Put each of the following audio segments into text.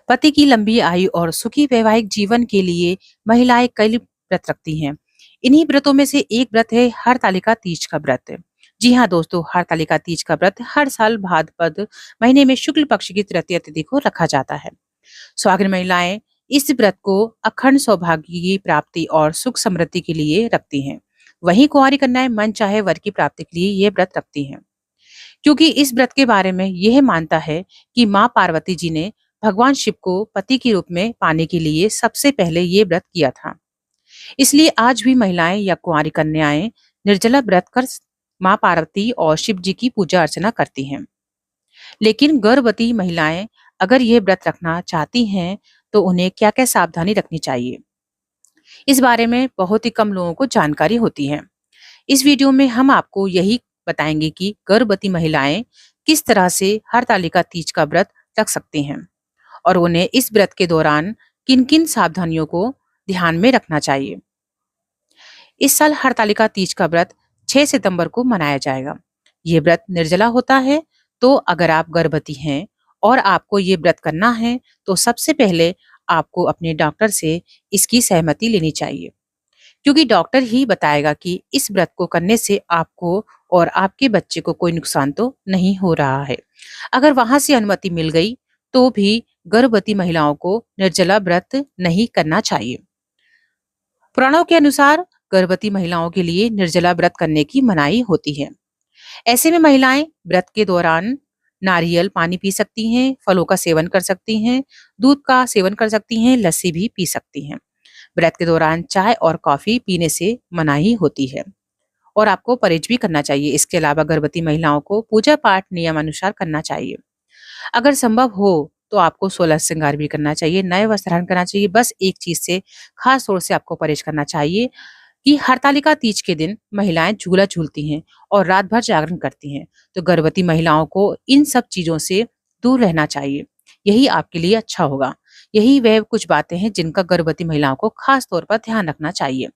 पति की लंबी आयु और सुखी वैवाहिक जीवन के लिए महिलाएं कई व्रत रखती हैं। इन्हीं व्रतों में से एक व्रत है हरतालिका तीज का व्रत। जी हाँ दोस्तों, हरतालिका तीज का व्रत हर साल भाद्रपद महीने में शुक्ल पक्ष की तृतीया तिथि को रखा जाता है। सुहागिन महिलाएं इस व्रत को अखंड सौभाग्य की प्राप्ति और सुख समृद्धि के लिए रखती हैं। वहीं कुंवारी कन्याएं मन चाहे वर की प्राप्ति के लिए ये व्रत रखती हैं, क्योंकि इस व्रत के बारे में यह मानता है कि माँ पार्वती जी ने भगवान शिव को पति के रूप में पाने के लिए सबसे पहले ये व्रत किया था। इसलिए आज भी महिलाएं या कुंवारी कन्याएं निर्जला व्रत कर माँ पार्वती और शिव जी की पूजा अर्चना करती हैं। लेकिन गर्भवती महिलाएं अगर ये व्रत रखना चाहती हैं तो उन्हें क्या क्या सावधानी रखनी चाहिए, इस बारे में बहुत ही कम लोगों को जानकारी होती है। इस वीडियो में हम आपको यही बताएंगे कि गर्भवती महिलाएं किस तरह से हरतालिका तीज का व्रत रख सकती हैं और उन्हें इस व्रत के दौरान किन किन सावधानियों को ध्यान में रखना चाहिए। इस साल हरतालिका तीज का व्रत 6 सितंबर को मनाया जाएगा। ये व्रत निर्जला होता है, तो अगर आप गर्भवती हैं और आपको ये व्रत करना है तो सबसे पहले आपको अपने डॉक्टर से इसकी सहमति लेनी चाहिए, क्योंकि डॉक्टर ही बताएगा कि इस व्रत को करने से आपको और आपके बच्चे को कोई नुकसान तो नहीं हो रहा है। अगर वहां से अनुमति मिल गई तो भी गर्भवती महिलाओं को निर्जला व्रत नहीं करना चाहिए। पुराणों के अनुसार गर्भवती महिलाओं के लिए निर्जला व्रत करने की मनाही होती है। ऐसे में महिलाएं व्रत के दौरान नारियल पानी पी सकती हैं, फलों का सेवन कर सकती हैं, दूध का सेवन कर सकती हैं, लस्सी भी पी सकती हैं। व्रत के दौरान चाय और कॉफी पीने से मनाही होती है और आपको परहेज भी करना चाहिए। इसके अलावा गर्भवती महिलाओं को पूजा पाठ नियमानुसार करना चाहिए। अगर संभव हो तो आपको 16 श्रृंगार भी करना चाहिए, नए वस्त्र धारण करना चाहिए। बस एक चीज से खास तौर से आपको परहेज करना चाहिए कि हरतालिका तीज के दिन महिलाएं झूला झूलती हैं और रात भर जागरण करती हैं, तो गर्भवती महिलाओं को इन सब चीजों से दूर रहना चाहिए। यही आपके लिए अच्छा होगा। यही वह कुछ बातें हैं जिनका गर्भवती महिलाओं को खास तौर पर ध्यान रखना चाहिए।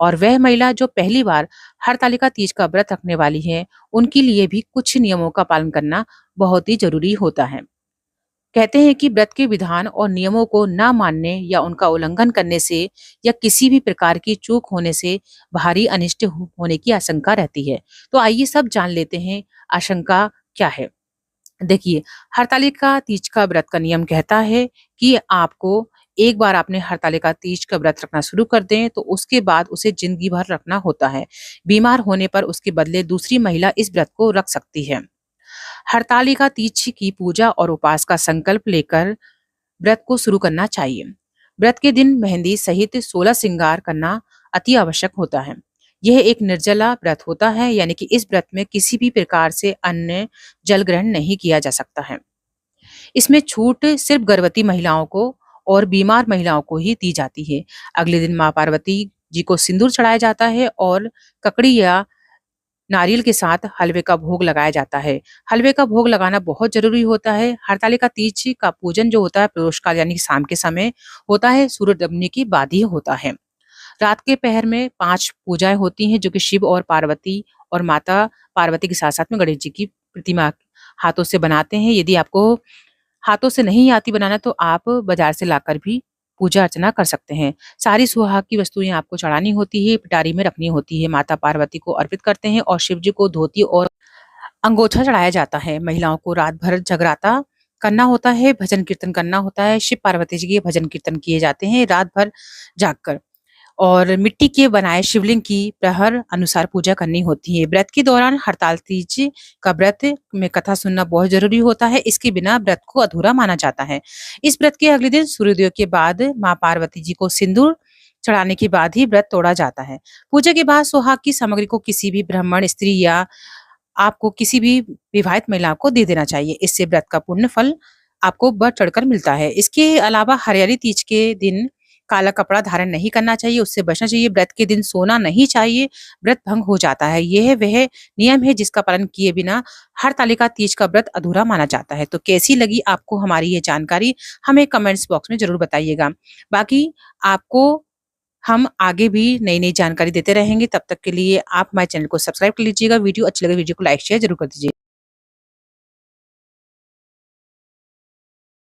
और वह महिला जो पहली बार हरतालिका तीज का व्रत रखने वाली है, उनके लिए भी कुछ नियमों का पालन करना बहुत ही जरूरी होता है। कहते हैं कि व्रत के विधान और नियमों को न मानने या उनका उल्लंघन करने से या किसी भी प्रकार की चूक होने से भारी अनिष्ट होने की आशंका रहती है। तो आइए सब जान लेते हैं आशंका क्या है। देखिए, हरतालिका तीज का व्रत का नियम कहता है कि आपको एक बार आपने हरतालिका तीज का व्रत रखना शुरू कर दें तो उसके बाद उसे जिंदगी भर रखना होता है। बीमार होने पर उसके बदले दूसरी महिला इस व्रत को रख सकती है। हरतालिका तीज की पूजा और उपवास का संकल्प लेकर व्रत को शुरू करना चाहिए। व्रत के दिन मेहंदी सहित 16 श्रृंगार करना अति आवश्यक होता है। यह एक निर्जला व्रत होता है, यानी कि इस व्रत में किसी भी प्रकार से अन्न जल ग्रहण नहीं किया जा सकता है। इसमें छूट सिर्फ गर्भवती महिलाओं को और बीमार महिलाओं को ही दी जाती है। अगले दिन माँ पार्वती जी को सिंदूर चढ़ाया जाता है और ककड़ी या नारियल के साथ हलवे का भोग लगाया जाता है। हलवे का भोग लगाना बहुत जरूरी होता है। हरतालिका तीज का पूजन जो होता है प्रदोष काल यानी कि शाम के समय होता है, सूर्य डूबने के बाद ही होता है। रात के पहर में 5 पूजाएं होती हैं जो कि शिव और पार्वती और माता पार्वती के साथ साथ में गणेश जी की प्रतिमा हाथों से बनाते हैं। यदि आपको हाथों से नहीं आती बनाना तो आप बाजार से लाकर भी पूजा अर्चना कर सकते हैं। सारी सुहाग की वस्तुएं आपको चढ़ानी होती है, पिटारी में रखनी होती है। माता पार्वती को अर्पित करते हैं और शिव जी को धोती और अंगोछा चढ़ाया जाता है। महिलाओं को रात भर जगराता करना होता है, भजन कीर्तन करना होता है। शिव पार्वती जी के भजन कीर्तन किए जाते हैं रात भर जागकर, और मिट्टी के बनाए शिवलिंग की प्रहर अनुसार पूजा करनी होती है। व्रत के दौरान हरताल तीज का व्रत में कथा सुनना बहुत जरूरी होता है। इसके बिना व्रत को अधूरा माना जाता है। इस व्रत के अगले दिन सूर्योदय के बाद माँ पार्वती जी को सिंदूर चढ़ाने के बाद ही व्रत तोड़ा जाता है। पूजा के बाद सुहाग की सामग्री को किसी भी ब्राह्मण स्त्री या आपको किसी भी विवाहित महिला को दे देना चाहिए। इससे व्रत का पुण्य फल आपको बढ़ चढ़कर मिलता है। इसके अलावा हरियाली तीज के दिन काला कपड़ा धारण नहीं करना चाहिए, उससे बचना चाहिए। व्रत के दिन सोना नहीं चाहिए, व्रत भंग हो जाता है। यह वह नियम है जिसका पालन किए बिना हरतालिका तीज का व्रत अधूरा माना जाता है। तो कैसी लगी आपको हमारी ये जानकारी, हमें कमेंट्स बॉक्स में जरूर बताइएगा। बाकी आपको हम आगे भी नई नई जानकारी देते रहेंगे। तब तक के लिए आप हमारे चैनल को सब्सक्राइब कर लीजिएगा। वीडियो अच्छी लगे वीडियो को लाइक शेयर जरूर कर दीजिए।